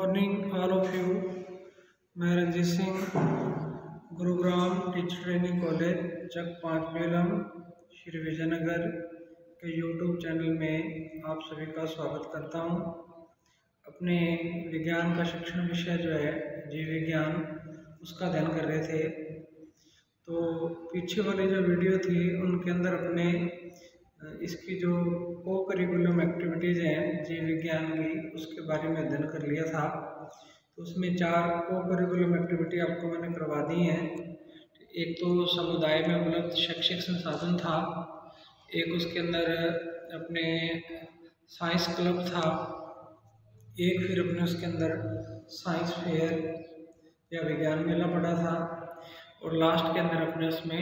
Morning all of you. मैं Ranjit Singh, Gurugram teacher training college Chak 5 बेलम श्री विजयनगर के यूट्यूब चैनल में आप सभी का स्वागत करता हूं। अपने विज्ञान का शिक्षण विषय जो है जीव विज्ञान, उसका अध्ययन कर रहे थे। तो पीछे वाली जो वीडियो थी उनके अंदर अपने इसकी जो को करिकुलम एक्टिविटीज़ हैं जीव विज्ञान की, उसके बारे में अध्ययन कर लिया था। तो उसमें 4 को करिकुलम एक्टिविटी आपको मैंने करवा दी हैं। एक तो समुदाय में उपलब्ध शैक्षिक संसाधन था, एक उसके अंदर अपने साइंस क्लब था, एक फिर अपने उसके अंदर साइंस फेयर या विज्ञान मेला पड़ा था, और लास्ट के अंदर अपने उसमें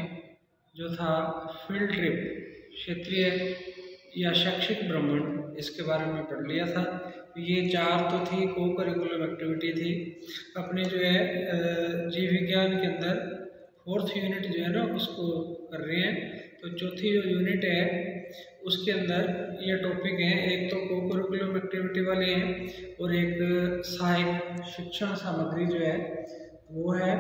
जो था फील्ड ट्रिप, क्षेत्रीय या शैक्षिक भ्रमण, इसके बारे में पढ़ लिया था। ये 4 तो थी को करिकुलम एक्टिविटी थी। अपने जो है जीव विज्ञान के अंदर 4th यूनिट जो है ना उसको कर रहे हैं। तो चौथी जो यूनिट है उसके अंदर ये टॉपिक हैं, एक तो को करिकुलम एक्टिविटी वाले हैं और एक सहायक शिक्षण सामग्री जो है वो है।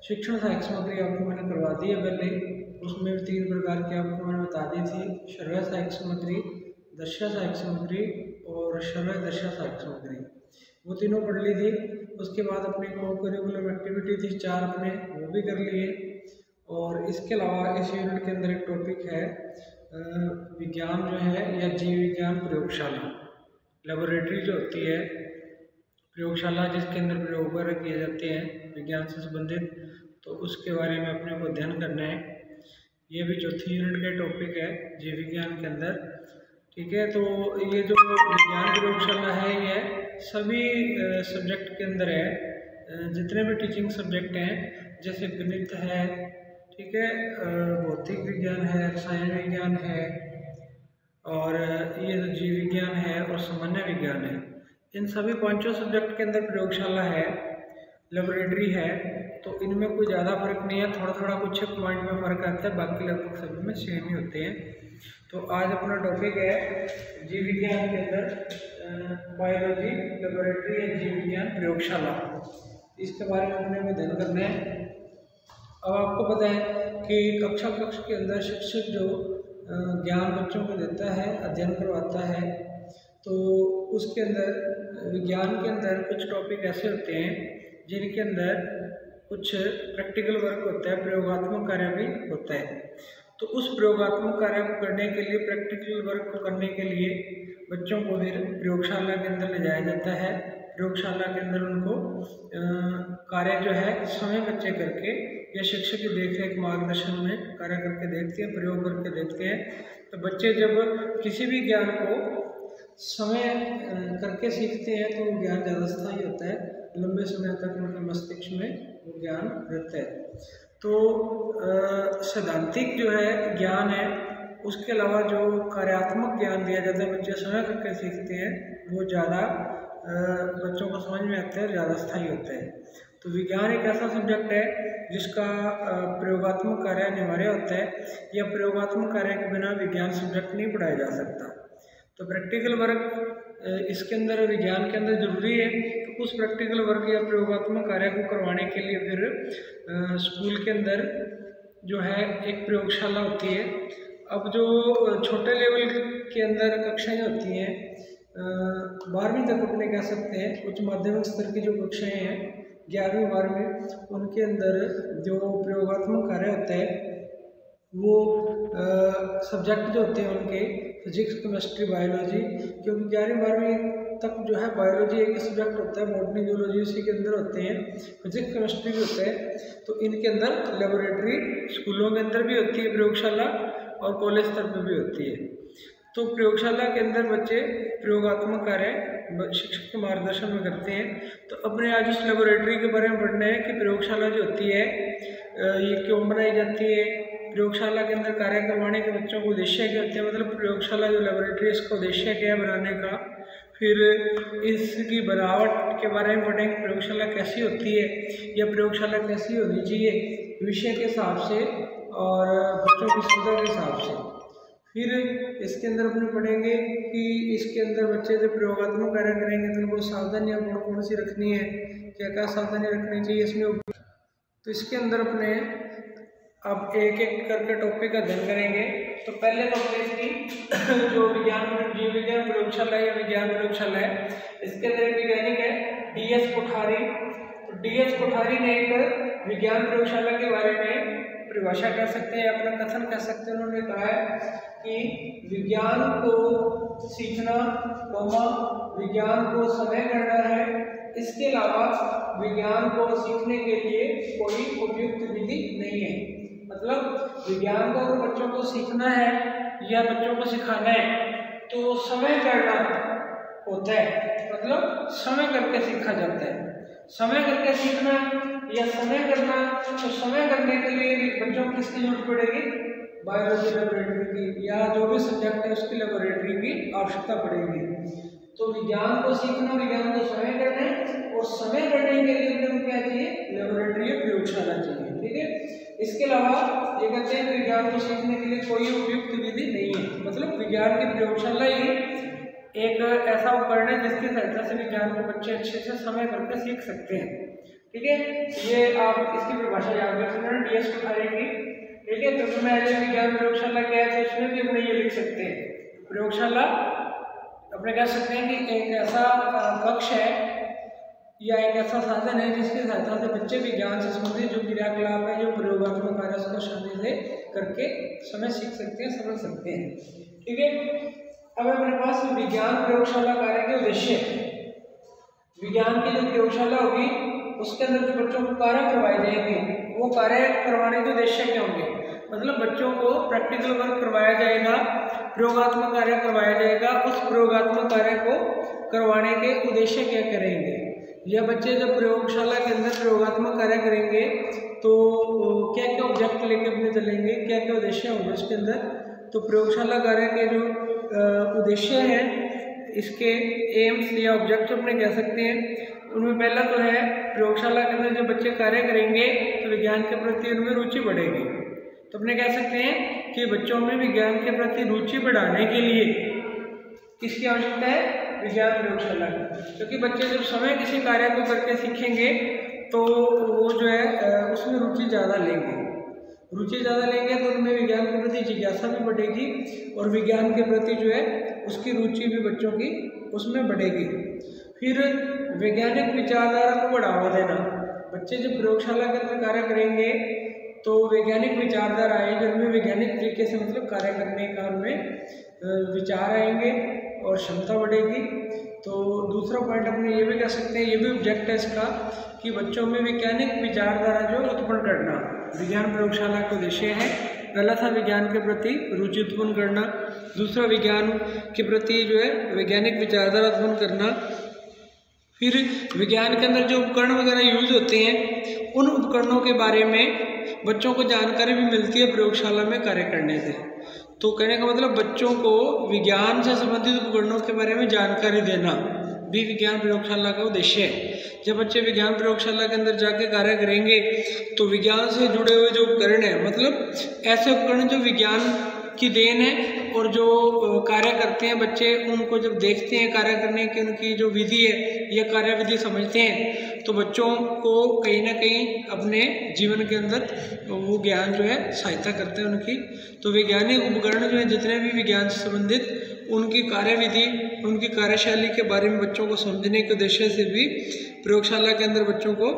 शिक्षण सहायक सामग्री आपको मैंने करवा दी है पहले, उसमें 3 प्रकार की आपको मैंने बता दी थी, श्रव्य सहायक सामग्री, दृश्य सहायक सामग्री और श्रव्य दृश्य सहायक सामग्री, वो तीनों पढ़ ली थी। उसके बाद अपने को करिकुलम एक्टिविटी थी 4 अपने, वो भी कर लिए। और इसके अलावा इस यूनिट के अंदर एक टॉपिक है विज्ञान जो है या जीव विज्ञान प्रयोगशाला, लेबोरेटरी जो होती है, प्रयोगशाला जिसके अंदर प्रयोग वगैरह किए जाते हैं विज्ञान से संबंधित, तो उसके बारे में अपने को अध्ययन करना है। ये भी चौथी यूनिट का टॉपिक है जीव विज्ञान के अंदर, ठीक है। तो ये जो विज्ञान प्रयोगशाला है ये सभी सब्जेक्ट के अंदर है, जितने भी टीचिंग सब्जेक्ट हैं, जैसे गणित है, ठीक है, भौतिक विज्ञान है, रसायन विज्ञान है, और ये जो जीव विज्ञान है और सामान्य विज्ञान है, इन सभी 5 सब्जेक्ट के अंदर प्रयोगशाला है, लेबोरेटरी है। तो इनमें कोई ज़्यादा फर्क नहीं है, थोड़ा थोड़ा कुछ पॉइंट में फ़र्क आता है, बाकी लगभग सभी में सेम ही होते हैं। तो आज अपना टॉपिक है जीव विज्ञान के अंदर बायोलॉजी लेबोरेटरी या जीव विज्ञान प्रयोगशाला, इसके बारे में अपने अध्ययन करना है। अब आपको पता है कि कक्षा के अंदर शिक्षक जो ज्ञान बच्चों को देता है, अध्ययन करवाता है, तो उसके अंदर विज्ञान के अंदर कुछ टॉपिक ऐसे होते हैं जिनके अंदर कुछ प्रैक्टिकल वर्क होता है, प्रयोगात्मक कार्य भी होता है। तो उस प्रयोगात्मक कार्य को करने के लिए, प्रैक्टिकल वर्क को करने के लिए बच्चों को फिर प्रयोगशाला के अंदर ले जाया जाता है। प्रयोगशाला के अंदर उनको कार्य जो है समय बच्चे करके या शिक्षक की देखरेख मार्गदर्शन में कार्य करके देखते हैं, प्रयोग करके देखते हैं। तो बच्चे जब किसी भी ज्ञान को समय करके सीखते हैं तो वो ज्ञान ज़्यादा स्थायी होता है, लंबे समय तक उनके मस्तिष्क में वो ज्ञान रहता है। तो सैद्धांतिक जो है ज्ञान है, उसके अलावा जो कार्यात्मक ज्ञान दिया जाता है, बच्चे समय करके सीखते हैं, वो ज़्यादा बच्चों को समझ में आता है, ज़्यादा स्थायी होता है। तो विज्ञान एक ऐसा सब्जेक्ट है जिसका प्रयोगात्मक कार्य अनिवार्य होता है, या प्रयोगात्मक कार्य के बिना विज्ञान सब्जेक्ट नहीं पढ़ाया जा सकता। तो प्रैक्टिकल वर्क इसके अंदर विज्ञान के अंदर जरूरी है। तो उस प्रैक्टिकल वर्क या प्रयोगात्मक कार्य को करवाने के लिए फिर स्कूल के अंदर जो है एक प्रयोगशाला होती है। अब जो छोटे लेवल के अंदर कक्षाएं होती हैं, 12वीं तक अपने कह सकते हैं, उच्च माध्यमिक स्तर की जो कक्षाएं हैं 11वीं 12वीं, उनके अंदर जो प्रयोगात्मक कार्य होता है वो सब्जेक्ट जो होते हैं उनके फिजिक्स, केमिस्ट्री, बायोलॉजी, क्योंकि 11वीं 12वीं तक जो है बायोलॉजी एक सब्जेक्ट होता है, बॉटनी जूलॉजी उसी के अंदर होते हैं, फिजिक्स केमिस्ट्री भी होता है। तो इनके अंदर लेबोरेटरी स्कूलों के अंदर भी होती है प्रयोगशाला, और कॉलेज स्तर पर भी होती है। तो प्रयोगशाला के अंदर बच्चे प्रयोगात्मक कार्य शिक्षक के मार्गदर्शन में करते हैं। तो अपने आज उस लेबोरेटरी के बारे में पढ़ना है कि प्रयोगशाला जो होती है ये क्यों बनाई जाती है, प्रयोगशाला के अंदर कार्य करवाने के बच्चों को उद्देश्य क्या होते हैं, मतलब प्रयोगशाला जो लेबोरेटरी इसका उद्देश्य क्या है बनाने का। फिर इसकी बनावट के बारे में पढ़ेंगे, प्रयोगशाला कैसी होती है या प्रयोगशाला कैसी होनी चाहिए विषय के हिसाब से और बच्चों की सुविधा के हिसाब से। फिर इसके अंदर अपने पढ़ेंगे कि इसके अंदर बच्चे जब प्रयोगात्मक कार्य करेंगे तो उनको सावधानियाँ कौन सी रखनी है, क्या क्या सावधानी रखनी चाहिए इसमें। तो इसके अंदर अपने अब एक एक करके टॉपिक का अध्ययन करेंगे। तो पहले तो अपने इसकी जो जीव विज्ञान प्रयोगशाला या विज्ञान प्रयोगशाला है, इसके अंदर एक वैज्ञानिक है DS कोठारी। तो DS कोठारी ने एक विज्ञान प्रयोगशाला के बारे में परिभाषा कह सकते हैं, अपना कथन कह सकते हैं। उन्होंने कहा है कि विज्ञान को सीखना, विज्ञान को समय करना है, इसके अलावा विज्ञान को सीखने के लिए कोई उपयुक्त विधि नहीं है। मतलब विज्ञान को अगर बच्चों को सीखना है या बच्चों को सिखाना है तो समय करना होता है, मतलब समय करके सीखा जाता है। समय करके सीखना या समय करना, तो समय करने के लिए बच्चों को किसकी जरूरत पड़ेगी, बायोलॉजी लेबोरेटरी की, या जो भी सब्जेक्ट है उसकी लेबोरेटरी की आवश्यकता पड़ेगी। तो विज्ञान को सीखना, विज्ञान को समय करना है, और समय करने के लिए उनको क्या चाहिए, लेबोरेटरी या प्रयोगशाला चाहिए। ठीक है। इसके अलावा ये कहते हैं विज्ञान को सीखने के लिए कोई उपयुक्त विधि नहीं है। मतलब विज्ञान की प्रयोगशाला ही एक ऐसा उपकरण है जिसकी सहायता से विज्ञान को बच्चे अच्छे से समय करके सीख सकते हैं। ठीक है। ये आप इसकी परिभाषा याद रख सकते हैं DS कोठारी की। ठीक है। तो मैं विज्ञान प्रयोगशाला क्या है तो इसमें भी अपने ये लिख सकते हैं, प्रयोगशाला अपने कह सकते हैं कि एक ऐसा कक्ष है या एक ऐसा साधन है जिसकी सहायता से बच्चे विज्ञान से संबंधित जो क्रियाकलाप है, जो प्रयोगात्मक कार्य उसको शामिल से करके समय सीख सकते हैं, समझ सकते हैं। ठीक है। अब अपने पास विज्ञान प्रयोगशाला कार्य के उद्देश्य, विज्ञान की जो प्रयोगशाला होगी उसके अंदर जो बच्चों को कार्य करवाए जाएंगे, वो कार्य करवाने के उद्देश्य क्या होंगे। मतलब बच्चों को प्रैक्टिकल वर्क करवाया जाएगा, प्रयोगात्मक कार्य करवाया जाएगा। उस प्रयोगात्मक कार्य को करवाने के उद्देश्य क्या करेंगे, या बच्चे जब प्रयोगशाला के अंदर प्रयोगात्मक कार्य करेंगे तो क्या क्या ऑब्जेक्ट लेके अपने चलेंगे, क्या क्या उद्देश्य होंगे उसके अंदर। तो प्रयोगशाला कार्य के जो उद्देश्य हैं, इसके एम्स या ऑब्जेक्ट अपने कह सकते हैं, उनमें पहला तो है प्रयोगशाला के अंदर जब बच्चे कार्य करेंगे तो विज्ञान के प्रति उनमें रुचि बढ़ेगी। तो अपने कह सकते हैं कि बच्चों में विज्ञान के प्रति रुचि बढ़ाने के लिए किसकी आवश्यकता है, विज्ञान प्रयोगशाला की। क्योंकि बच्चे जब समय किसी कार्य को करके सीखेंगे तो वो जो है उसमें रुचि ज़्यादा लेंगे, रुचि ज़्यादा लेंगे तो उनमें विज्ञान के प्रति जिज्ञासा भी बढ़ेगी और विज्ञान के प्रति जो है उसकी रुचि भी बच्चों की उसमें बढ़ेगी। फिर वैज्ञानिक विचारधारा को बढ़ावा देना, बच्चे जब प्रयोगशाला के अंदर कार्य करेंगे तो वैज्ञानिक विचारधारा आएगी, उनमें वैज्ञानिक तरीके से मतलब कार्य करने का उनमें विचार आएंगे और क्षमता बढ़ेगी। तो दूसरा पॉइंट अपने ये भी कह सकते हैं, ये भी ऑब्जेक्ट है इसका, कि बच्चों में वैज्ञानिक विचारधारा जो उत्पन्न करना विज्ञान प्रयोगशाला का उद्देश्य है। पहला था विज्ञान के प्रति रुचि उत्पन्न करना, दूसरा विज्ञान के प्रति जो है वैज्ञानिक विचारधारा उत्पन्न करना। फिर विज्ञान के अंदर जो उपकरण वगैरह यूज होते हैं उन उपकरणों के बारे में बच्चों को जानकारी भी मिलती है प्रयोगशाला में कार्य करने से। तो कहने का मतलब बच्चों को विज्ञान से संबंधित उपकरणों के बारे में जानकारी देना भी विज्ञान प्रयोगशाला का उद्देश्य है। जब बच्चे विज्ञान प्रयोगशाला के अंदर जाके कार्य करेंगे तो विज्ञान से जुड़े हुए जो उपकरण है, मतलब ऐसे उपकरण जो विज्ञान की देन है और जो कार्य करते हैं बच्चे, उनको जब देखते हैं कार्य करने की उनकी जो विधि है या कार्य विधि समझते हैं तो बच्चों को कहीं ना कहीं अपने जीवन के अंदर वो ज्ञान जो है सहायता करते हैं उनकी। तो वैज्ञानिक उपकरण जो है जितने भी विज्ञान से संबंधित उनकी कार्यविधि, उनकी कार्यशैली के बारे में बच्चों को समझने के उद्देश्य से भी प्रयोगशाला के अंदर बच्चों को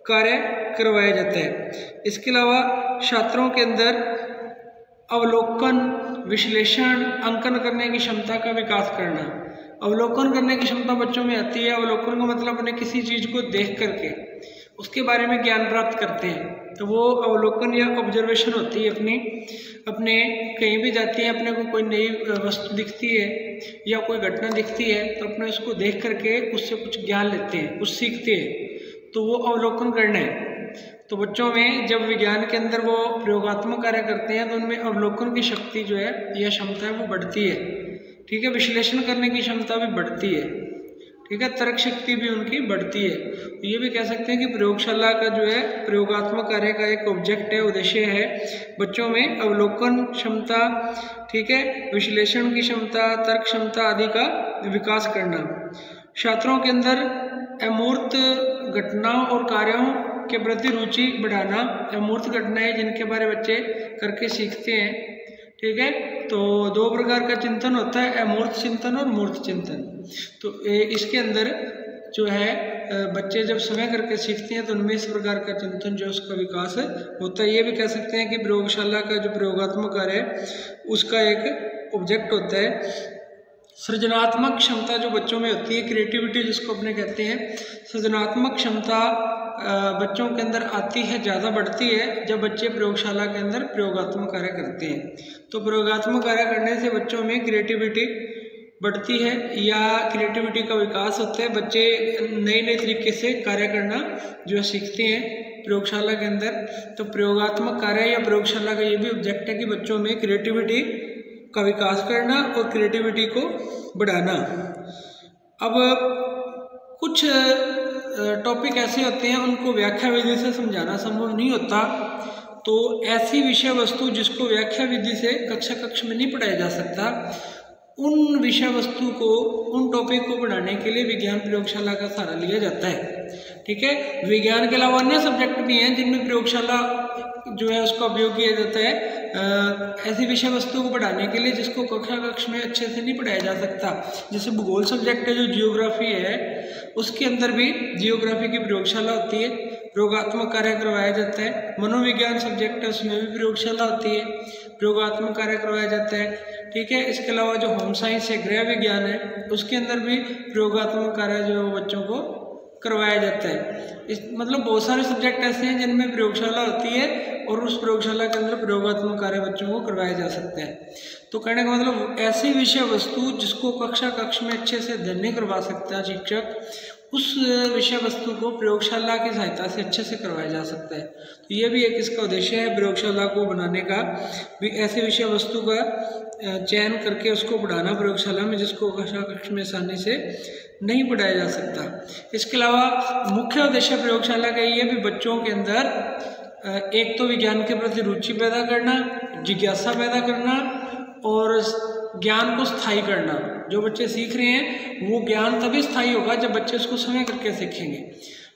कार्य करवाया जाता है। इसके अलावा छात्रों के अंदर अवलोकन, विश्लेषण, अंकन करने की क्षमता का विकास करना। अवलोकन करने की क्षमता बच्चों में आती है। अवलोकन का मतलब अपने किसी चीज़ को देख करके उसके बारे में ज्ञान प्राप्त करते हैं, तो वो अवलोकन या ऑब्जर्वेशन होती है। अपने कहीं भी जाती है, अपने को कोई नई वस्तु दिखती है या कोई घटना दिखती है तो अपने उसको देख करके उससे कुछ ज्ञान लेते हैं, कुछ सीखते हैं, तो वो अवलोकन करना है। तो बच्चों में जब विज्ञान के अंदर वो प्रयोगात्मक कार्य करते हैं तो उनमें अवलोकन की शक्ति जो है या क्षमता है वो बढ़ती है। ठीक है। विश्लेषण करने की क्षमता भी बढ़ती है। ठीक है, तर्क शक्ति भी उनकी बढ़ती है। तो ये भी कह सकते हैं कि प्रयोगशाला का जो है प्रयोगात्मक कार्य का एक ऑब्जेक्ट है, उद्देश्य है बच्चों में अवलोकन क्षमता, ठीक है, विश्लेषण की क्षमता, तर्क क्षमता आदि का विकास करना, छात्रों के अंदर अमूर्त घटनाओं और कार्यों के प्रति रुचि बढ़ाना। अमूर्त घटनाएं जिनके बारे बच्चे करके सीखते हैं, ठीक है। तो दो प्रकार का चिंतन होता है, अमूर्त चिंतन और मूर्त चिंतन। तो इसके अंदर जो है बच्चे जब समय करके सीखते हैं तो उनमें इस प्रकार का चिंतन जो उसका विकास होता है। ये भी कह सकते हैं कि प्रयोगशाला का जो प्रयोगात्मक कार्य है उसका एक ऑब्जेक्ट होता है। सृजनात्मक क्षमता जो बच्चों में होती है, क्रिएटिविटी जिसको अपने कहते हैं, सृजनात्मक क्षमता बच्चों के अंदर आती है, ज़्यादा बढ़ती है जब बच्चे प्रयोगशाला के अंदर प्रयोगात्मक कार्य करते हैं। तो प्रयोगात्मक कार्य करने से बच्चों में क्रिएटिविटी बढ़ती है या क्रिएटिविटी का विकास होता है। बच्चे नए नए तरीके से कार्य करना जो सीखते हैं प्रयोगशाला के अंदर। तो प्रयोगात्मक कार्य या प्रयोगशाला का ये भी ऑब्जेक्ट है कि बच्चों में क्रिएटिविटी का विकास करना और क्रिएटिविटी को बढ़ाना। अब कुछ टॉपिक ऐसे होते हैं उनको व्याख्या विधि से समझाना संभव नहीं होता, तो ऐसी विषय वस्तु जिसको व्याख्या विधि से कक्षा में नहीं पढ़ाया जा सकता, उन विषय वस्तु को, उन टॉपिक को पढ़ाने के लिए विज्ञान प्रयोगशाला का सहारा लिया जाता है। ठीक है, विज्ञान के अलावा अन्य सब्जेक्ट भी हैं जिनमें प्रयोगशाला जो है उसका उपयोग किया जाता है ऐसी विषय वस्तु को पढ़ाने के लिए जिसको कक्षा में अच्छे से नहीं पढ़ाया जा सकता। जैसे भूगोल सब्जेक्ट है जो जियोग्राफी है, उसके अंदर भी जियोग्राफी की प्रयोगशाला होती है, प्रयोगात्मक कार्य करवाया जाता है। मनोविज्ञान सब्जेक्ट है उसमें भी प्रयोगशाला होती है, प्रयोगात्मक कार्य करवाया जाता है। ठीक है, इसके अलावा जो होम साइंस है, गृह विज्ञान है, उसके अंदर भी प्रयोगात्मक कार्य जो बच्चों को करवाया जाता है। मतलब बहुत सारे सब्जेक्ट ऐसे हैं जिनमें प्रयोगशाला होती है और उस प्रयोगशाला के अंदर प्रयोगात्मक कार्य बच्चों को करवाया जा सकता है। तो कहने का मतलब ऐसी विषय वस्तु जिसको कक्षा में अच्छे से अध्ययन नहीं करवा सकता शिक्षक, उस विषय वस्तु को प्रयोगशाला की सहायता से अच्छे से करवाया जा सकता है। तो ये भी एक इसका उद्देश्य है प्रयोगशाला को बनाने का, भी ऐसे विषय वस्तु का चयन करके उसको पढ़ाना प्रयोगशाला में जिसको कक्षा में आसानी से नहीं पढ़ाया जा सकता। इसके अलावा मुख्य उद्देश्य प्रयोगशाला का ये भी बच्चों के अंदर एक तो विज्ञान के प्रति रुचि पैदा करना, जिज्ञासा पैदा करना और ज्ञान को स्थायी करना। जो बच्चे सीख रहे हैं वो ज्ञान तभी स्थायी होगा जब बच्चे उसको समय करके सीखेंगे।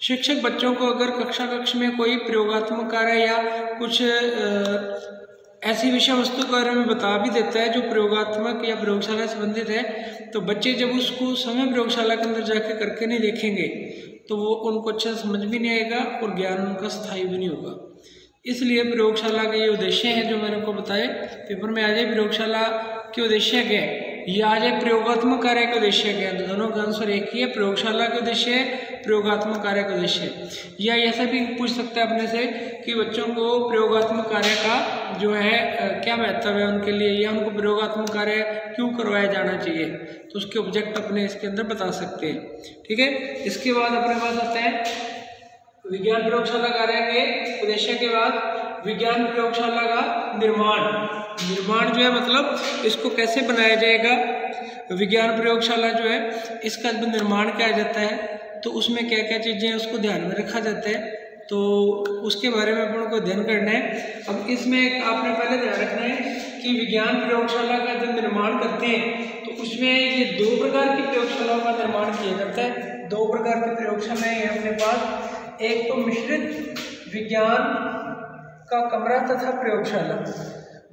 शिक्षक बच्चों को अगर कक्षा में कोई प्रयोगात्मक कार्य या कुछ ऐसी विषय वस्तु के बारे में बता भी देता है जो प्रयोगात्मक या प्रयोगशाला से संबंधित है, तो बच्चे जब उसको समय प्रयोगशाला के अंदर जाके करके नहीं देखेंगे तो वो उनको अच्छा समझ भी नहीं आएगा और ज्ञान उनका स्थायी भी नहीं होगा। इसलिए प्रयोगशाला के ये उद्देश्य हैं जो मैंने आपको बताए। पेपर में आ जाए प्रयोगशाला के उद्देश्य क्या है या आ जाए प्रयोगात्मक कार्य का उद्देश्य क्या है, तो दोनों का आंसर एक ही है, प्रयोगशाला का उद्देश्य है, प्रयोगात्मक कार्य का उद्देश्य है। या ऐसा भी पूछ सकता है अपने से कि बच्चों को प्रयोगात्मक कार्य का जो है क्या महत्व है उनके लिए, या उनको प्रयोगात्मक कार्य क्यों करवाया जाना चाहिए, तो उसके ऑब्जेक्ट अपने इसके अंदर बता सकते हैं। ठीक है, इसके बाद अपने पास आता है विज्ञान प्रयोगशाला कार्य के उद्देश्य के बाद विज्ञान प्रयोगशाला का निर्माण जो है मतलब इसको कैसे बनाया जाएगा। विज्ञान प्रयोगशाला जो है इसका जब निर्माण किया जाता है तो उसमें क्या क्या चीज़ें उसको ध्यान में रखा जाता है, तो उसके बारे में अपन को अध्ययन करना है। अब इसमें आपने पहले ध्यान रखना है कि विज्ञान प्रयोगशाला का जब निर्माण करते हैं तो उसमें ये दो प्रकार की प्रयोगशालाओं का निर्माण किया जाता है। दो प्रकार की प्रयोगशालाएं हैं अपने पास, एक तो मिश्रित विज्ञान का कमरा तथा प्रयोगशाला,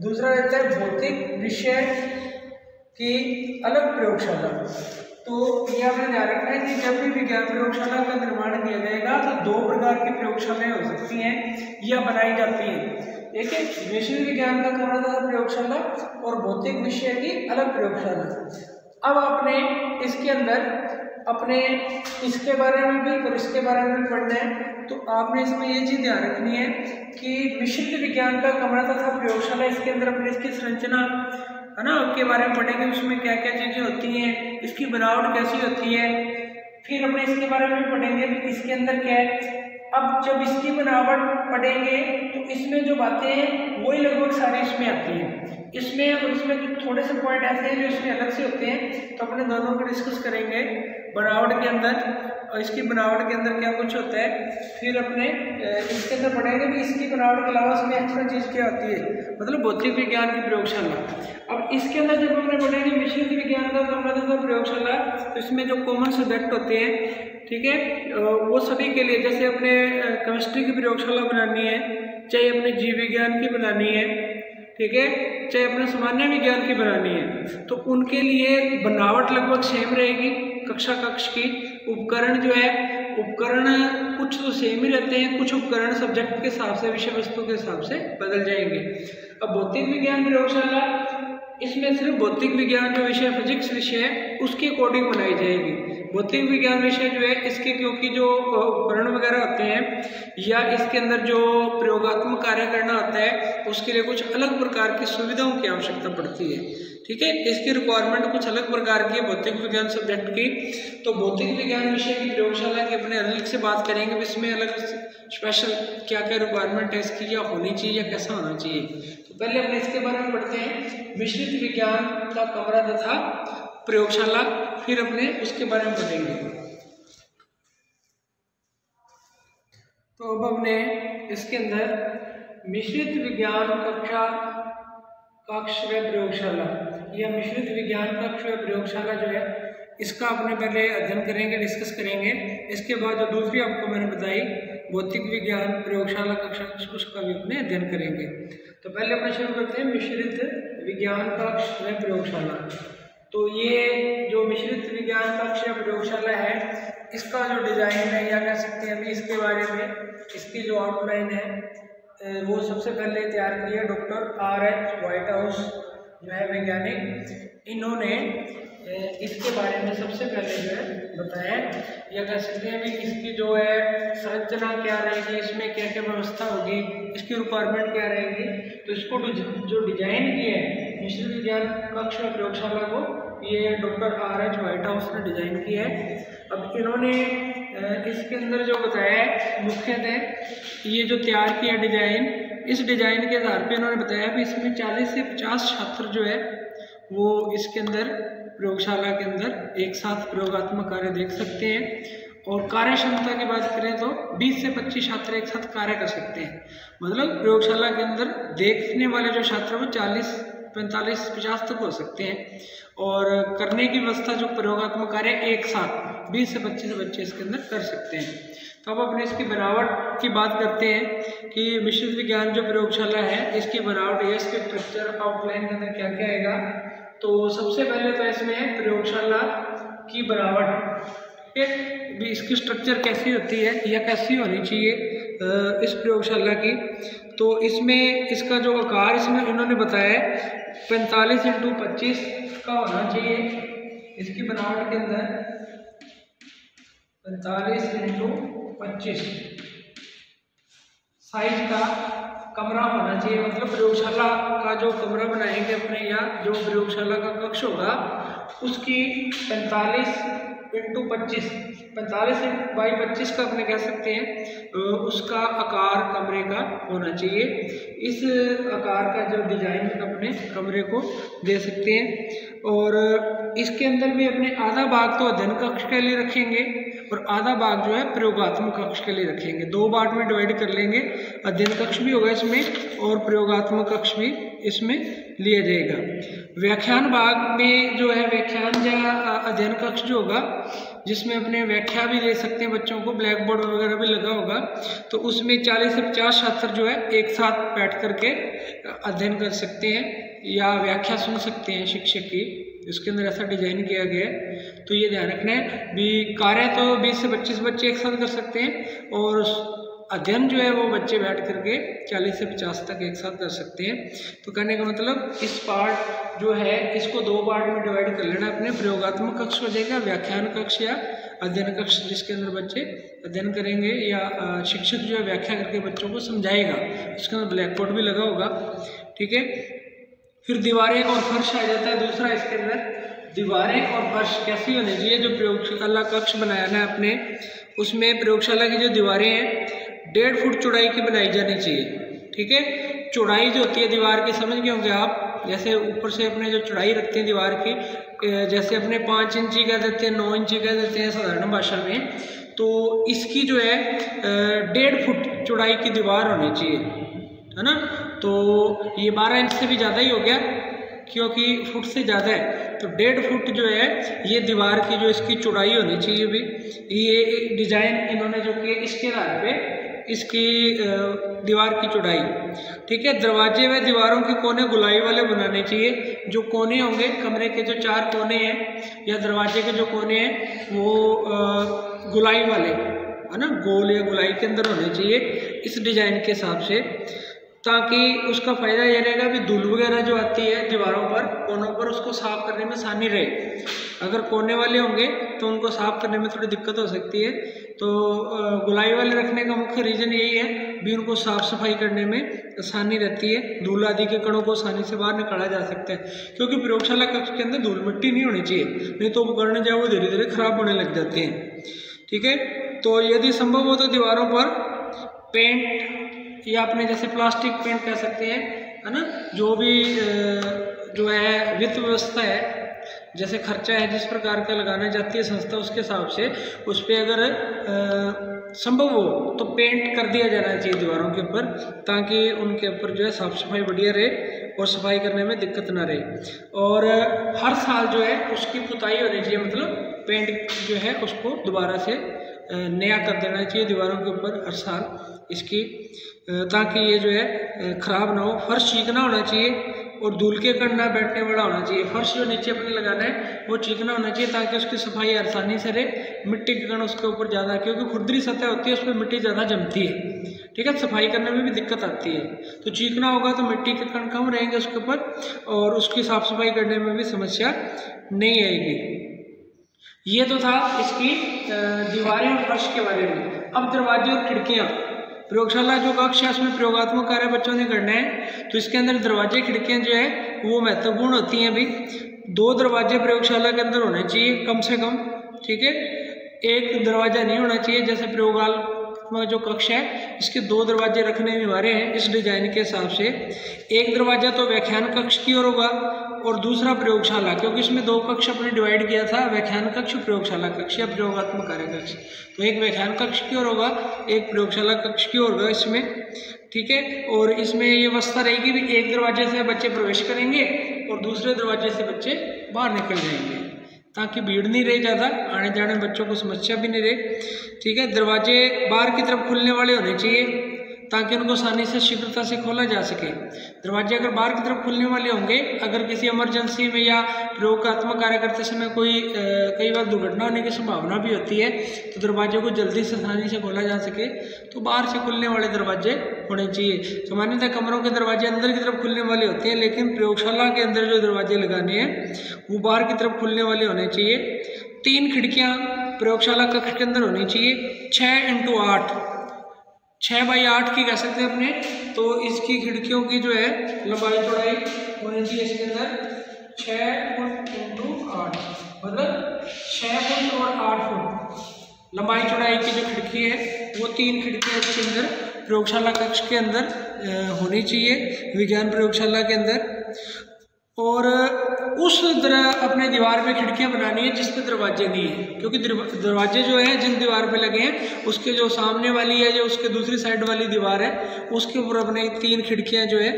दूसरा रहता है भौतिक विषय की अलग प्रयोगशाला। तो ये आपने ध्यान रखना है कि जब भी विज्ञान प्रयोगशाला का निर्माण किया जाएगा तो दो प्रकार की प्रयोगशालाएं हो सकती हैं या बनाई जाती हैं। एक है मिश्रित विज्ञान का कमरा तथा प्रयोगशाला और भौतिक विषय की अलग प्रयोगशाला। अब आपने इसके अंदर अपने इसके बारे में भी और इसके बारे में भी पढ़ना है, तो आपने इसमें ये चीज़ ध्यान रखनी है कि मिश्रित विज्ञान का कमरा तथा प्रयोगशाला, इसके अंदर अपने इसकी संरचना है ना के बारे में पढ़ेंगे, उसमें क्या क्या चीज़ें होती हैं, इसकी बनावट कैसी होती है, फिर अपने इसके बारे में पढ़ेंगे कि इसके अंदर क्या है। अब जब इसकी बनावट पढ़ेंगे तो इसमें जो बातें हैं वही लगभग सारी इसमें आती हैं। इसमें और इसमें थोड़े से पॉइंट ऐसे हैं जो इसमें अलग से होते हैं, तो अपने दोनों को डिस्कस करेंगे। बनावट के अंदर, और इसकी बनावट के अंदर क्या कुछ होता है, फिर अपने इसके अंदर पढ़ेंगे भी इसकी बनावट के अलावा इसमें एक्स्ट्रा चीज़ क्या होती है, मतलब भौतिक विज्ञान की प्रयोगशाला। अब इसके अंदर जब हमने पढ़ेंगे मिश्रित विज्ञान का कमरा तथा प्रयोगशाला, तो इसमें जो कॉमन सब्जेक्ट होते हैं, ठीक है, वो सभी के लिए, जैसे अपने केमिस्ट्री की प्रयोगशाला बनानी है, चाहे अपने जीव विज्ञान की बनानी है, ठीक है, चाहे अपने सामान्य विज्ञान की बनानी है, तो उनके लिए बनावट लगभग सेम रहेगी कक्षा कक्ष की। उपकरण जो है, उपकरण कुछ तो सेम ही रहते हैं, कुछ उपकरण सब्जेक्ट के हिसाब से, विषय वस्तु के हिसाब से बदल जाएंगे। अब भौतिक विज्ञान प्रयोगशाला, इसमें सिर्फ भौतिक विज्ञान जो विषय फिजिक्स विषय है उसके अकॉर्डिंग बनाई जाएगी। भौतिक विज्ञान विषय जो है इसके, क्योंकि जो उपकरण वगैरह होते हैं या इसके अंदर जो प्रयोगात्मक कार्य करना होता है उसके लिए कुछ अलग प्रकार की सुविधाओं की आवश्यकता पड़ती है, ठीक है, इसकी रिक्वायरमेंट कुछ अलग प्रकार की है भौतिक विज्ञान सब्जेक्ट की। तो भौतिक विज्ञान विषय की प्रयोगशाला की अपने अलग से बात करेंगे, इसमें अलग स्पेशल क्या क्या रिक्वायरमेंट है इसकी, या होनी चाहिए या कैसा होना चाहिए। तो पहले अपने इसके बारे में पढ़ते हैं, मिश्रित विज्ञान का कमरा तथा प्रयोगशाला, फिर अपने उसके बारे में पढ़ेंगे। तो अब हमने इसके अंदर मिश्रित विज्ञान कक्षा कक्ष व प्रयोगशाला, या मिश्रित विज्ञान कक्ष व प्रयोगशाला जो है इसका अपने पहले अध्ययन करेंगे, डिस्कस करेंगे। इसके बाद जो दूसरी आपको मैंने बताई भौतिक विज्ञान प्रयोगशाला कक्षा, उसका भी अपने अध्ययन करेंगे। तो पहले अपने शुरू करते हैं मिश्रित विज्ञान कक्ष व प्रयोगशाला। तो ये जो मिश्रित विज्ञान कक्ष या प्रयोगशाला है, इसका जो डिजाइन है, या कह सकते हैं अभी इसके बारे में, इसकी जो आउटलाइन है वो सबसे पहले तैयार की है डॉक्टर R.H. व्हाइटहाउस जो है वैज्ञानिक। इन्होंने इसके बारे में सबसे पहले जो है बताया, या कह सकते हैं भी इसकी जो है संरचना क्या रहेगी, इसमें क्या क्या व्यवस्था होगी, इसकी रिक्वायरमेंट क्या रहेगी। तो इसको जो डिजाइन की है मिश्रित विज्ञान कक्ष व प्रयोगशाला को, ये डॉक्टर R.H. व्हाइटहाउस ने डिजाइन की है। अब इन्होंने इसके अंदर जो बताया है मुख्यतः ये जो तैयार किया डिजाइन, इस डिजाइन के आधार पे इन्होंने बताया भी इसमें 40 से 50 छात्र जो है वो इसके अंदर प्रयोगशाला के अंदर एक साथ प्रयोगात्मक कार्य देख सकते हैं। और कार्य क्षमता की बात करें तो 20 से 25 छात्र एक साथ कार्य कर सकते हैं। मतलब प्रयोगशाला के अंदर देखने वाले जो छात्र वो 40, 45, 50 तक हो सकते हैं, और करने की व्यवस्था जो प्रयोगात्मक कार्य एक साथ 20 से 25 बच्चे इसके अंदर कर सकते हैं। तो अब अपने इसकी बनावट की बात करते हैं कि मिश्रित विज्ञान जो प्रयोगशाला है इसकी बनावट है, इसके स्ट्रक्चर आउटलाइन के अंदर क्या क्या आएगा। तो सबसे पहले तो इसमें है प्रयोगशाला की बनावट, ठीक है, भी इसकी स्ट्रक्चर कैसी होती है या कैसी होनी चाहिए इस प्रयोगशाला की। तो इसमें इसका जो आकार इसमें इन्होंने बताया है 45 × 25 का होना चाहिए। इसकी बनावट के अंदर 45 × 25 साइज का कमरा होना चाहिए। मतलब प्रयोगशाला का जो कमरा बनाएंगे अपने, या जो प्रयोगशाला का कक्ष होगा उसकी 45 × 25, 45/25 का अपने कह सकते हैं, उसका आकार कमरे का होना चाहिए। इस आकार का जो डिजाइन अपने कमरे को दे सकते हैं। और इसके अंदर भी अपने आधा भाग तो अध्ययन कक्ष के लिए रखेंगे और आधा भाग जो है प्रयोगात्मक कक्ष के लिए रखेंगे। 2 पार्ट में डिवाइड कर लेंगे, अध्ययन कक्ष भी होगा इसमें और प्रयोगात्मक कक्ष भी इसमें लिया जाएगा। व्याख्यान भाग में जो है व्याख्यान या अध्ययन कक्ष जो होगा जिसमें अपने व्याख्या भी दे सकते हैं बच्चों को, ब्लैक बोर्ड वगैरह भी लगा होगा, तो उसमें 40 से 50 छात्र जो है एक साथ बैठ करके अध्ययन कर सकते हैं या व्याख्या सुन सकते हैं शिक्षक की। इसके अंदर ऐसा डिजाइन किया गया है। तो ये ध्यान रखना है भी कार्य तो 20 से 25 बच्चे एक साथ कर सकते हैं और अध्ययन जो है वो बच्चे बैठ करके 40 से 50 तक एक साथ कर सकते हैं। तो कहने का मतलब इस पार्ट जो है इसको 2 पार्ट में डिवाइड कर लेना। अपने प्रयोगात्मक कक्ष हो जाएगा, व्याख्यान कक्ष या अध्ययन कक्ष जिसके अंदर बच्चे अध्ययन करेंगे या शिक्षक जो है व्याख्या करके बच्चों को समझाएगा। उसके अंदर ब्लैक बोर्ड भी लगा होगा, ठीक है। फिर दीवारें और फर्श आ जाता है दूसरा। इसके अंदर दीवारें और फर्श कैसी होनी चाहिए। जो प्रयोगशाला कक्ष बनाया ना अपने, उसमें प्रयोगशाला की जो दीवारें हैं 1.5 फुट चौड़ाई की बनाई जानी चाहिए, ठीक है। चौड़ाई जो होती है दीवार की, समझ गए होंगे आप, जैसे ऊपर से अपने जो चौड़ाई रखते हैं दीवार की जैसे अपने 5 इंची कह देते हैं, 9 इंची कह देते हैं साधारण भाषा में, तो इसकी जो है 1.5 फुट चौड़ाई की दीवार होनी चाहिए, है ना। तो ये 12 इंच से भी ज़्यादा ही हो गया क्योंकि फुट से ज़्यादा है, तो 1.5 फुट जो है ये दीवार की जो इसकी चौड़ाई होनी चाहिए। भी ये डिज़ाइन इन्होंने जो कि इसके आधार पे इसकी दीवार की चौड़ाई, ठीक है। दरवाजे व दीवारों के कोने गुलाई वाले बनाने चाहिए। जो कोने होंगे कमरे के, जो 4 कोने हैं या दरवाजे के जो कोने हैं वो गुलाई वाले, है ना, गोल या गुलाई के अंदर होने चाहिए इस डिज़ाइन के हिसाब से, ताकि उसका फ़ायदा ये रहेगा भी धूल वगैरह जो आती है दीवारों पर, कोनों पर, उसको साफ़ करने में आसानी रहे। अगर कोने वाले होंगे तो उनको साफ़ करने में थोड़ी दिक्कत हो सकती है, तो गुलाई वाले रखने का मुख्य रीज़न यही है भी उनको साफ़ सफाई करने में आसानी रहती है, धूल आदि के कणों को आसानी से बाहर निकाला जा सकता है। क्योंकि प्रयोगशाला कक्ष के अंदर धूल मिट्टी नहीं होनी चाहिए, नहीं तो उपकरण जो है वो धीरे धीरे खराब होने लग जाते हैं, ठीक है। तो यदि संभव हो तो दीवारों पर पेंट या अपने जैसे प्लास्टिक पेंट कह सकते हैं, है ना, जो भी जो है वित्त व्यवस्था है, जैसे खर्चा है जिस प्रकार का लगाना चाहती है संस्था उसके हिसाब से उस पर अगर संभव हो तो पेंट कर दिया जाना चाहिए दीवारों के ऊपर, ताकि उनके ऊपर जो है साफ सफाई बढ़िया रहे और सफाई करने में दिक्कत ना रहे। और हर साल जो है उसकी पुताई होनी चाहिए, मतलब पेंट जो है उसको दोबारा से नया कर देना चाहिए दीवारों के ऊपर हर साल इसकी, ताकि ये जो है ख़राब ना हो। फर्श चीकना होना चाहिए और धूल के कण ना बैठने वाला होना चाहिए। फर्श जो नीचे अपने लगाना है वो चीकना होना चाहिए ताकि उसकी सफाई आसानी से रहे। मिट्टी के कण उसके ऊपर ज़्यादा, क्योंकि खुरदरी सतह होती है उस पर मिट्टी ज़्यादा जमती है, ठीक है, सफाई करने में भी दिक्कत आती है। तो चीकना होगा तो मिट्टी के कण कम रहेंगे उसके ऊपर और उसकी साफ सफाई करने में भी समस्या नहीं आएगी। ये तो था इसकी दीवारें और फर्श के बारे में। अब दरवाजे और खिड़कियाँ, प्रयोगशाला जो कक्ष है उसमें प्रयोगात्मक कार्य बच्चों ने करना है, तो इसके अंदर दरवाजे खिड़कियाँ जो है वो महत्वपूर्ण होती हैं। अभी 2 दरवाजे प्रयोगशाला के अंदर होने चाहिए कम से कम, ठीक है। एक दरवाजा नहीं होना चाहिए, जैसे प्रयोगात्मक जो कक्ष है इसके 2 दरवाजे रखने अनिवार्य हैं इस डिजाइन के हिसाब से। एक दरवाजा तो व्याख्यान कक्ष की ओर होगा और दूसरा प्रयोगशाला, क्योंकि इसमें 2 कक्ष अपने डिवाइड किया था, व्याख्यान कक्ष, प्रयोगशाला कक्ष या प्रयोगात्मक कार्य कक्ष। तो एक व्याख्यान कक्ष की ओर होगा, एक प्रयोगशाला कक्ष की ओर होगा इसमें, ठीक है। और इसमें ये व्यवस्था रहेगी भी एक दरवाजे से बच्चे प्रवेश करेंगे और दूसरे दरवाजे से बच्चे बाहर निकल जाएंगे, ताकि भीड़ नहीं रहे ज़्यादा, आने जाने में बच्चों को समस्या भी नहीं रहे, ठीक है। दरवाजे बाहर की तरफ खुलने वाले होने चाहिए ताकि उनको आसानी से शीघ्रता से खोला जा सके। दरवाजे अगर बाहर की तरफ खुलने वाले होंगे, अगर किसी इमरजेंसी में या प्रयोगात्मक कार्य करते समय कोई कई बार दुर्घटना होने की संभावना भी होती है, तो दरवाजे को जल्दी से आसानी से खोला जा सके तो बाहर से खुलने वाले दरवाजे होने चाहिए। सामान्यतः कमरों के दरवाजे अंदर की तरफ खुलने वाले होते हैं, लेकिन प्रयोगशाला के अंदर जो दरवाजे लगाने हैं वो बाहर की तरफ खुलने वाले होने चाहिए। 3 खिड़कियाँ प्रयोगशाला कक्ष के अंदर होनी चाहिए, 6x8, 6x8 की कह सकते हैं अपने। तो इसकी खिड़कियों की जो है लंबाई चौड़ाई होनी चाहिए इसके अंदर 6 फुट x 8, मतलब 6 फुट और 8 फुट लंबाई चौड़ाई की जो खिड़की है वो 3 खिड़कियाँ इसके अंदर प्रयोगशाला कक्ष के अंदर होनी चाहिए, विज्ञान प्रयोगशाला के अंदर। और उस तरह अपने दीवार पे खिड़कियां बनानी है जिस पे दरवाजे नहीं है, क्योंकि दरवाजे जो है जिन दीवार पे लगे हैं उसके जो सामने वाली है, जो उसके दूसरी साइड वाली दीवार है उसके ऊपर अपने 3 खिड़कियां जो है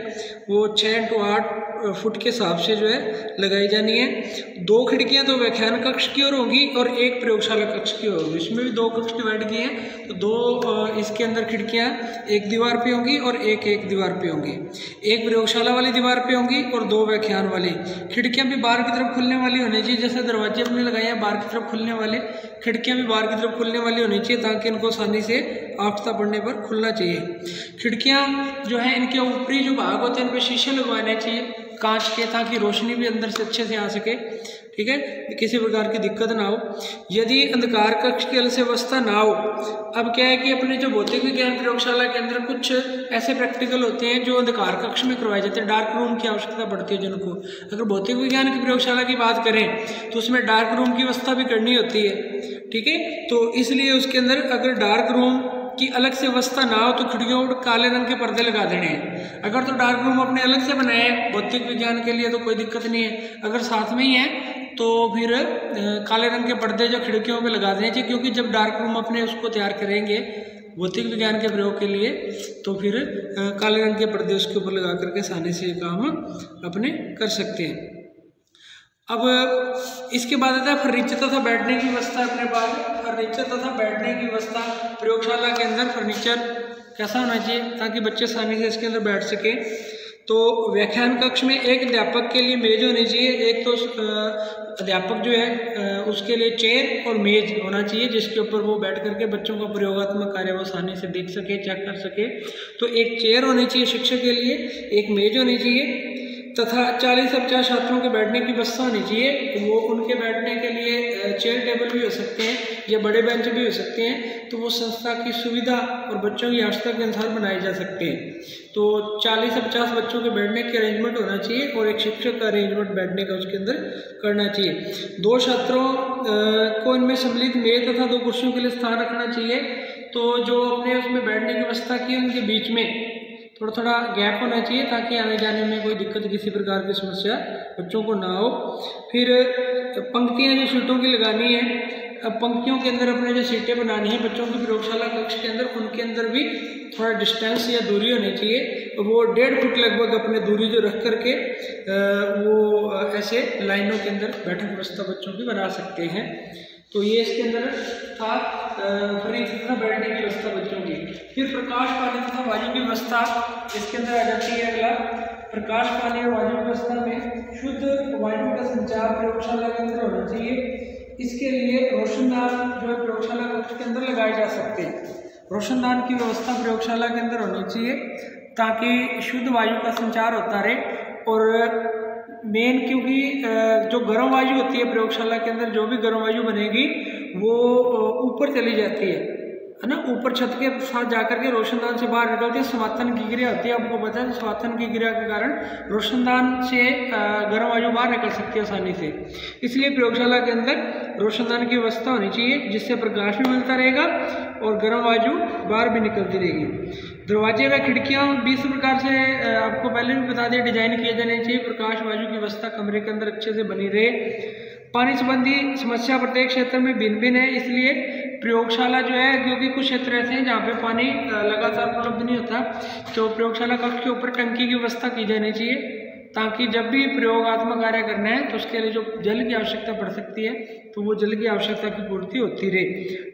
वो 6x8 फुट के हिसाब से जो है लगाई जानी है। 2 खिड़कियां तो व्याख्यान कक्ष की ओर होंगी और एक प्रयोगशाला कक्ष की ओर होगी। इसमें भी 2 कक्ष डिवाइड किए हैं, तो 2 इसके अंदर खिड़कियां एक दीवार पे होंगी और एक दीवार पे होंगी। एक प्रयोगशाला वाली दीवार पे होंगी और 2 व्याख्यान वाली। खिड़कियां भी बाहर की तरफ खुलने वाली होनी चाहिए, जैसे दरवाजे अपने लगाए हैं बाहर की तरफ खुलने वाले, खिड़कियां भी बाहर की तरफ खुलने वाली होनी चाहिए ताकि इनको आसानी से आवश्यकता पड़ने पर खुलना चाहिए। खिड़कियां जो है इनके ऊपरी जो भाग होते हैं इन पर शीशे लगवाने चाहिए कांच के, ताकि रोशनी भी अंदर से अच्छे से आ सके, ठीक है, किसी प्रकार की दिक्कत ना हो। यदि अंधकार कक्ष की अलग से व्यवस्था ना हो, अब क्या है कि अपने जो भौतिक विज्ञान प्रयोगशाला के अंदर कुछ ऐसे प्रैक्टिकल होते हैं जो अंधकार कक्ष में करवाए जाते हैं, डार्क रूम की आवश्यकता पड़ती है जिनको। अगर भौतिक विज्ञान की प्रयोगशाला की बात करें तो उसमें डार्क रूम की व्यवस्था भी करनी होती है, ठीक है। तो इसलिए उसके अंदर अगर डार्क रूम की अलग से व्यवस्था ना हो तो खिड़कियों पर काले रंग के पर्दे लगा देने हैं। अगर तो डार्क रूम अपने अलग से बनाए हैं भौतिक विज्ञान के लिए तो कोई दिक्कत नहीं है, अगर साथ में ही है तो फिर काले रंग के पर्दे जो खिड़कियों पे लगा देने चाहिए, क्योंकि जब डार्क रूम अपने उसको तैयार करेंगे भौतिक विज्ञान के प्रयोग के लिए तो फिर काले रंग के पर्दे उसके ऊपर लगा करके आसानी से ये काम अपने कर सकते हैं। अब इसके बाद आता है फर्नीचर तथा बैठने की व्यवस्था। अपने पास फर्नीचर तथा बैठने की व्यवस्था। प्रयोगशाला के अंदर फर्नीचर कैसा होना चाहिए ताकि बच्चे आसानी से इसके अंदर बैठ सके। तो व्याख्यान कक्ष में एक अध्यापक के लिए मेज होनी चाहिए। एक तो अध्यापक जो है उसके लिए चेयर और मेज होना चाहिए जिसके ऊपर वो बैठ करके बच्चों का प्रयोगात्मक कार्य वो आसानी से देख सके, चेक कर सके। तो एक चेयर होनी चाहिए शिक्षक के लिए, एक मेज होनी चाहिए तथा 40 से 50 छात्रों के बैठने की व्यवस्था होनी चाहिए। वो उनके बैठने के लिए चेयर टेबल भी हो सकते हैं या बड़े बेंच भी हो सकते हैं, तो वो संस्था की सुविधा और बच्चों की आवश्यकता के अनुसार बनाए जा सकते हैं। तो 40 से 50 बच्चों के बैठने के अरेंजमेंट होना चाहिए और एक शिक्षक का अरेंजमेंट बैठने का उसके अंदर करना चाहिए। 2 छात्रों को इनमें सम्मिलित मेज तथा 2 कुर्सियों के लिए स्थान रखना चाहिए। तो जो अपने उसमें बैठने की व्यवस्था की उनके बीच में थोड़ा थोड़ा गैप होना चाहिए ताकि आने जाने में कोई दिक्कत किसी प्रकार की समस्या बच्चों को ना हो। फिर पंक्तियां जो सीटों की लगानी है, अब पंक्तियों के अंदर अपने जो सीटें बनानी है बच्चों की प्रयोगशाला कक्ष के अंदर, उनके अंदर भी थोड़ा डिस्टेंस या दूरी होनी चाहिए। वो 1.5 फुट लगभग अपने दूरी जो रख करके वो ऐसे लाइनों के अंदर बैठक व्यवस्था बच्चों की बना सकते हैं। तो ये इसके अंदर था फर्नीचर तथा बैठने की व्यवस्था बच्चों की। फिर प्रकाश पानी तथा वायु की व्यवस्था इसके अंदर आ जाती है। अगला प्रकाश पानी और वायु व्यवस्था में शुद्ध वायु का संचार प्रयोगशाला के अंदर होना चाहिए। इसके लिए रोशनदान जो है प्रयोगशाला कक्ष के अंदर लगाए जा सकते हैं। रोशनदान की व्यवस्था प्रयोगशाला के अंदर होनी चाहिए ताकि शुद्ध वायु का संचार होता रहे। और मेन क्योंकि जो गर्म वायु होती है प्रयोगशाला के अंदर, जो भी गर्म वायु बनेगी वो ऊपर चली जाती है ना, ऊपर छत के साथ जाकर के रोशनदान से बाहर निकलती है। समातन की क्रिया होती है, आपको पता है समातन की क्रिया के कारण रोशनदान से गर्म वायु बाहर निकल सकती है आसानी से। इसलिए प्रयोगशाला के अंदर रोशनदान की व्यवस्था होनी चाहिए जिससे प्रकाश भी मिलता रहेगा और गर्म वायु बाहर भी निकलती रहेगी। दरवाजे व खिड़कियां भी इस प्रकार से आपको पहले भी बता दिया डिजाइन किए जाने चाहिए। प्रकाश वायु की व्यवस्था कमरे के अंदर अच्छे से बनी रहे। पानी संबंधी समस्या प्रत्येक क्षेत्र में भिन्न भिन्न है, इसलिए प्रयोगशाला जो है क्योंकि कुछ क्षेत्र ऐसे हैं जहाँ पे पानी लगातार उपलब्ध नहीं होता, तो प्रयोगशाला कक्ष के ऊपर टंकी की व्यवस्था की जानी चाहिए ताकि जब भी प्रयोगात्मक कार्य करना है तो उसके लिए जो जल की आवश्यकता पड़ सकती है तो वो जल की आवश्यकता की पूर्ति होती रहे।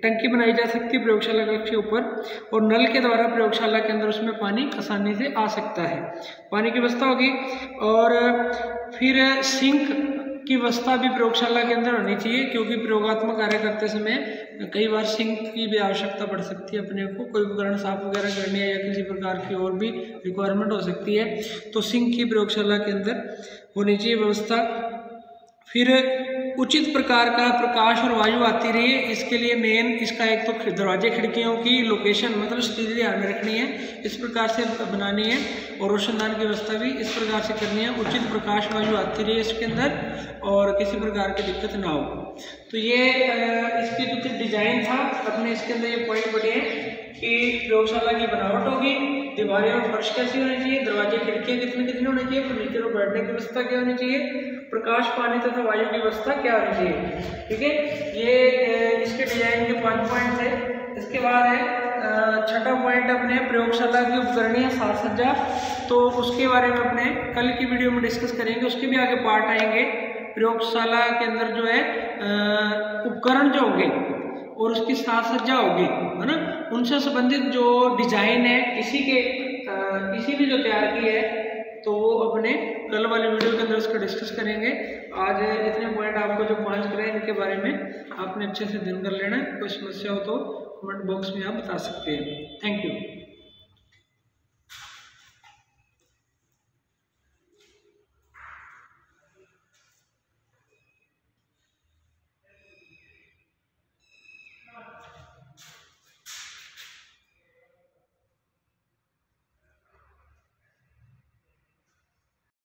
टंकी बनाई जा सकती है प्रयोगशाला कक्ष के ऊपर और नल के द्वारा प्रयोगशाला के अंदर उसमें पानी आसानी से आ सकता है। पानी की व्यवस्था होगी। और फिर सिंक की व्यवस्था भी प्रयोगशाला के अंदर होनी चाहिए क्योंकि प्रयोगात्मक कार्य करते समय कई बार सिंक की भी आवश्यकता पड़ सकती है। अपने को कोई उपकरण साफ वगैरह करनी है या किसी प्रकार की और भी रिक्वायरमेंट हो सकती है, तो सिंक की प्रयोगशाला के अंदर होनी चाहिए व्यवस्था। फिर उचित प्रकार का प्रकाश और वायु आती रही, इसके लिए मेन इसका एक तो दरवाजे खिड़कियों की लोकेशन मतलब स्थिति ध्यान में रखनी है, इस प्रकार से बनानी है और रोशनदान की व्यवस्था भी इस प्रकार से करनी है। उचित प्रकाश वायु आती रही इसके अंदर और किसी प्रकार की दिक्कत ना हो। तो ये इसकी जो डिजाइन था अपने इसके अंदर ये पॉइंट बढ़े हैं कि प्रयोगशाला की बनावट होगी, दीवारें और फर्श कैसी होनी चाहिए, दरवाजे खिड़कियां कितने होने चाहिए, फर्नीचर और बैठने की व्यवस्था क्या होनी चाहिए, प्रकाश पानी तथा वायु की व्यवस्था क्या होनी चाहिए। ठीक है, ये इसके डिजाइन के 5 पॉइंट थे। इसके बाद है छठा पॉइंट अपने प्रयोगशाला की उपकरणीय साज सज्जा। तो उसके बारे में अपने कल की वीडियो में डिस्कस करेंगे, उसके भी आगे पार्ट आएंगे। प्रयोगशाला के अंदर जो है उपकरण जो होंगे और उसकी साज सज्जा होगी है ना, उनसे संबंधित जो डिजाइन है इसी ने जो तैयार की है तो वो अपने कल वाले वीडियो के अंदर उसका डिस्कस करेंगे। आज इतने पॉइंट आपको जो 5 करें इनके बारे में आपने अच्छे से ध्यान कर लेना है। कोई समस्या हो तो कमेंट बॉक्स में आप बता सकते हैं। Thank you.